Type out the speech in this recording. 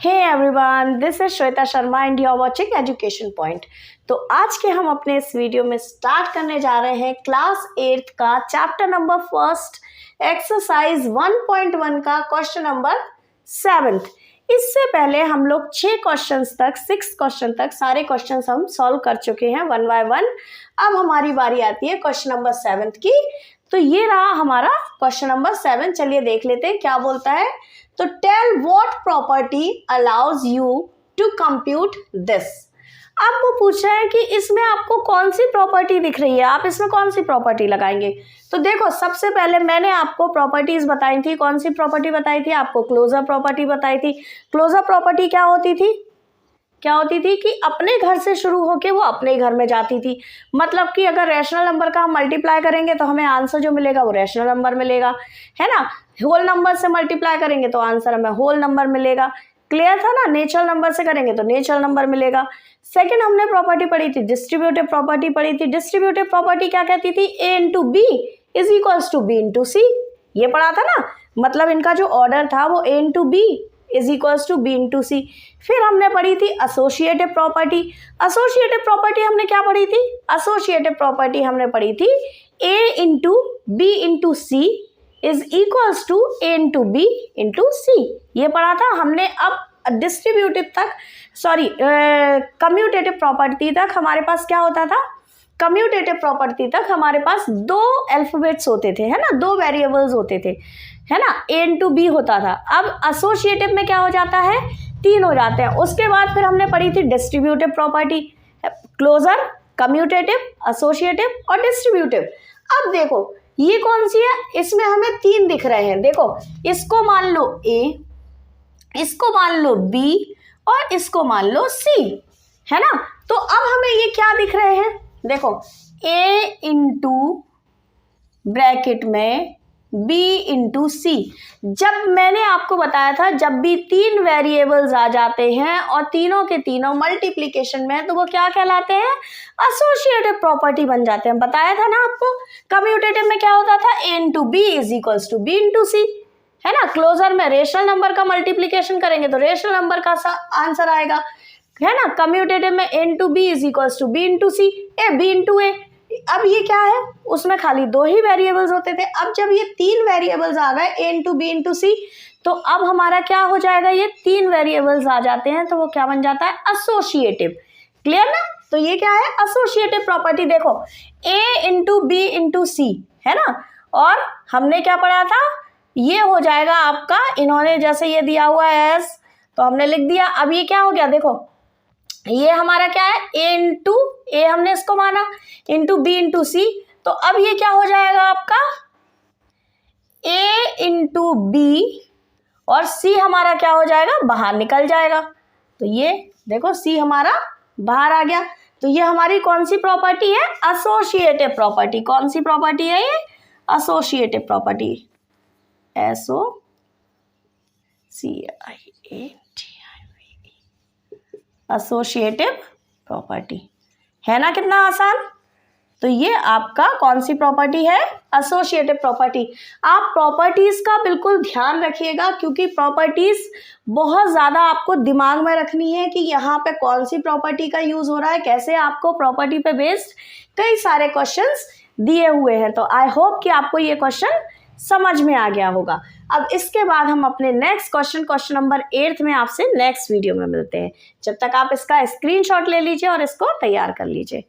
Hey everyone, this is Shweta Sharma and you are watching Education Point। तो आज के हम अपने इस वीडियो में स्टार्ट करने जा रहे हैं क्लास 8 का चैप्टर नंबर फर्स्ट एक्सरसाइज 1.1 का क्वेश्चन नंबर 7। इससे पहले हम लोग 6 क्वेश्चन तक सारे क्वेश्चंस हम सॉल्व कर चुके हैं वन बाय वन। अब हमारी बारी आती है क्वेश्चन नंबर 7 की। तो ये रहा हमारा क्वेश्चन नंबर 7। चलिए देख लेते हैं क्या बोलता है। तो tell what property allows you to compute this. अब वो पूछ रहे हैं कि इसमें आपको कौन सी प्रॉपर्टी दिख रही है, आप इसमें कौन सी प्रॉपर्टी लगाएंगे। तो देखो, सबसे पहले मैंने आपको प्रॉपर्टीज बताई थी। कौन सी प्रॉपर्टी बताई थी आपको? क्लोजर प्रॉपर्टी बताई थी। क्लोजर प्रॉपर्टी क्या होती थी कि अपने घर से शुरू होके वो अपने घर में जाती थी। मतलब कि अगर रैशनल नंबर का हम मल्टीप्लाई करेंगे तो हमें आंसर जो मिलेगा वो रैशनल नंबर मिलेगा, है ना। होल नंबर से मल्टीप्लाई करेंगे तो आंसर हमें होल नंबर मिलेगा। क्लियर था ना। नेचुरल नंबर से करेंगे तो नेचुरल नंबर मिलेगा। सेकंड हमने प्रॉपर्टी पढ़ी थी, डिस्ट्रीब्यूटिव प्रॉपर्टी पढ़ी थी। डिस्ट्रीब्यूटिव प्रॉपर्टी क्या कहती थी? a into B is equals to B into C. ये पढ़ा था ना। मतलब इनका जो ऑर्डर था वो a into B is equals to B into C. फिर हमने पढ़ी थी एसोसिएटिव प्रॉपर्टी। एसोसिएटिव प्रॉपर्टी हमने क्या पढ़ी थी? एसोसिएटिव प्रॉपर्टी हमने पढ़ी थी a into B into C is equals to a into B into C. ये पढ़ा था हमने। अब डिस्ट्रीब्यूटिव तक कम्यूटेटिव प्रॉपर्टी तक हमारे पास क्या होता था? कम्यूटेटिव प्रॉपर्टी तक हमारे पास 2 अल्फाबेट्स होते थे, है ना, 2 वेरिएबल्स होते थे, है ना। a इंटू बी होता था। अब एसोसिएटिव में क्या हो जाता है? 3 हो जाते हैं। उसके बाद फिर हमने पढ़ी थी distributive property, closure, commutative, associative और डिस्ट्रीब्यूटिव। अब देखो ये कौन सी है? इसमें हमें 3 दिख रहे हैं। देखो, इसको मान लो a, इसको मान लो b और इसको मान लो c, है ना। तो अब हमें ये क्या दिख रहे हैं? देखो, a इंटू ब्रैकेट में b इंटू सी। जब मैंने आपको बताया था जब भी 3 वेरिएबल्स आ जाते हैं और तीनों के तीनों मल्टीप्लिकेशन में तो वो क्या कहलाते हैं? एसोसिएटिव प्रॉपर्टी बन जाते हैं। बताया था ना आपको। कम्यूटेटिव में क्या होता था? a into B is equals to B into C, है ना। क्लोजर में रेशनल नंबर का मल्टीप्लिकेशन करेंगे तो रेशनल नंबर का आंसर आएगा, है ना। कम्यूटेटिव में a into B is equals to B into C, b into a। अब ये क्या है? उसमें खाली 2 ही वेरिएबल्स होते थे। अब जब ये 3 वेरिएबल्स आ गए a इंटू बी इंटू सी, तो अब हमारा क्या हो जाएगा? ये 3 वेरिएबल्स आ जाते हैं तो वो क्या बन जाता है? एसोसिएटिव। क्लियर ना। तो ये क्या है? Associative property. देखो, a into B into C, है ना। और हमने क्या पढ़ा था? ये हो जाएगा आपका, इन्होंने जैसे ये दिया हुआ है s तो हमने लिख दिया। अब ये क्या हो गया? देखो, ये हमारा क्या है? a इंटू ए हमने इसको माना इंटू बी इंटू सी। तो अब ये क्या हो जाएगा आपका? a इंटू बी और c हमारा क्या हो जाएगा? बाहर निकल जाएगा। तो ये देखो c हमारा बाहर आ गया। तो ये हमारी कौन सी प्रॉपर्टी है? Associative property. कौन सी प्रॉपर्टी है ये? Associative property. एसोसिएटिव प्रॉपर्टी, है ना। कितना आसान। तो ये आपका कौन सी प्रॉपर्टी है? Associative property. आप प्रॉपर्टीज का बिल्कुल ध्यान रखिएगा क्योंकि प्रॉपर्टीज बहुत ज़्यादा आपको दिमाग में रखनी है कि यहाँ पे कौन सी प्रॉपर्टी का यूज़ हो रहा है, कैसे। आपको प्रॉपर्टी पे बेस्ड कई सारे क्वेश्चंस दिए हुए हैं। तो आई होप कि आपको ये क्वेश्चन समझ में आ गया होगा। अब इसके बाद हम अपने नेक्स्ट क्वेश्चन नंबर 8 में आपसे नेक्स्ट वीडियो में मिलते हैं। जब तक आप इसका स्क्रीनशॉट ले लीजिए और इसको तैयार कर लीजिए।